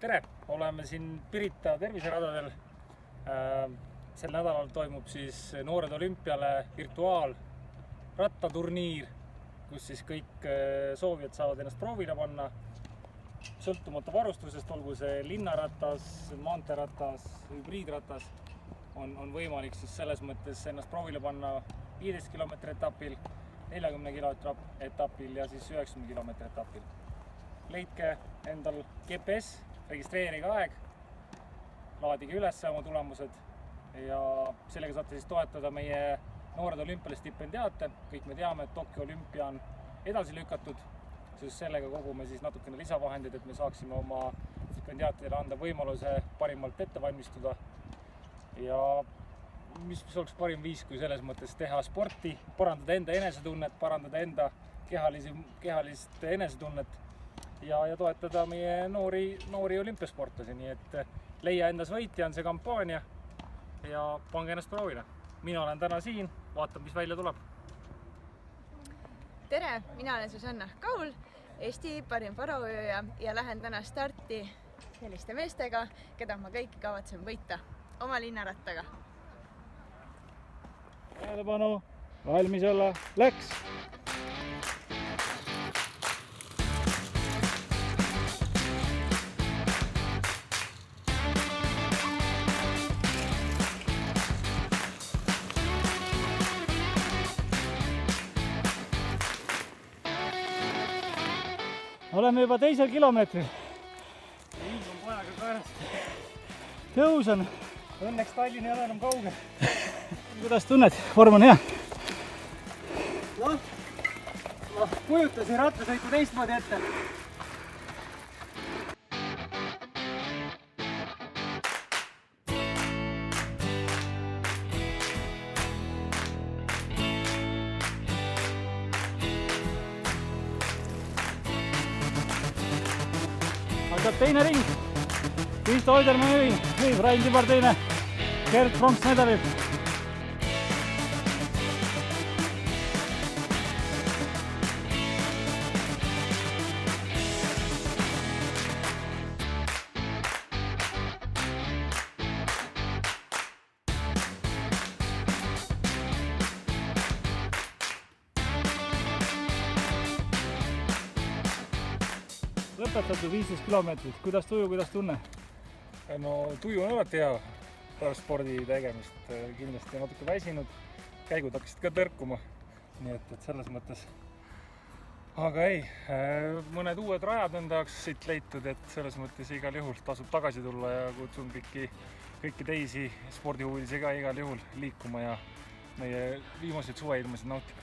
Tere! Oleme siin Pirita terviseradadel. Sel nädalal toimub siis Noored Olümpiale virtuaalrattaturniir, kus siis kõik soovijad saavad ennast proovile panna. Sõltumata varustusest, olgu see linnaratas, maanteeratas, hübriidratas, on võimalik siis selles mõttes ennast proovile panna 15 kilomeetri etapil, 40 kilomeetri etapil ja siis 90 kilomeetri etapil. Leidke endal GPS, registreerige aeg, laadige üles oma tulemused ja sellega saate siis toetada meie Noored Olümpiale stipendiaate. Kõik me teame, et Tokyo olümpia on edasi lükatud, sest sellega kogume siis natukene lisavahendeid, et me saaksime oma stipendiaatidele anda võimaluse parimalt ette valmistuda. Ja mis oleks parim viis, kui selles mõttes teha sporti, parandada enda enesetunnet, parandada enda kehalist enesetunnet ja toetada meie noori olümpiasportlasi. Nii et leia endas võitja on see kampaania ja pange ennast proovile. Mina olen täna siin, vaatan, mis välja tuleb. Tere, mina olen Susanna Kaul, Eesti parim paraujõuja ja lähen täna starti selliste meestega, keda ma kõiki kavatsen võita oma linnarattaga. Tähelepanu, valmis olla, läks! Oleme juba teisel kilomeetril. Hind on pojaga kaeras. Tõus on. Õnneks Tallinn ei ole enam kauge. Kuidas tunned? Vorm on hea? Ma kujutasin rattasõitu teistmoodi ette. Algab teine ring. Kristo Oidermann juhib, Rain Tibar teine, Gert Pronks medalil. Lõpetatud 15 kilomeetrit. Kuidas tuju, kuidas tunne? No tuju on alati hea pärast spordi tegemist. Kindlasti natuke väsinud. Käigud hakkasid ka tõrkuma. Nii et selles mõttes. Aga ei, mõned uued rajad enda jaoks siit leitud, et selles mõttes igal juhul tasub tagasi tulla ja kutsun kõiki teisi spordihuvilisi ka igal juhul liikuma ja meie viimaseid suveilmasid nautima.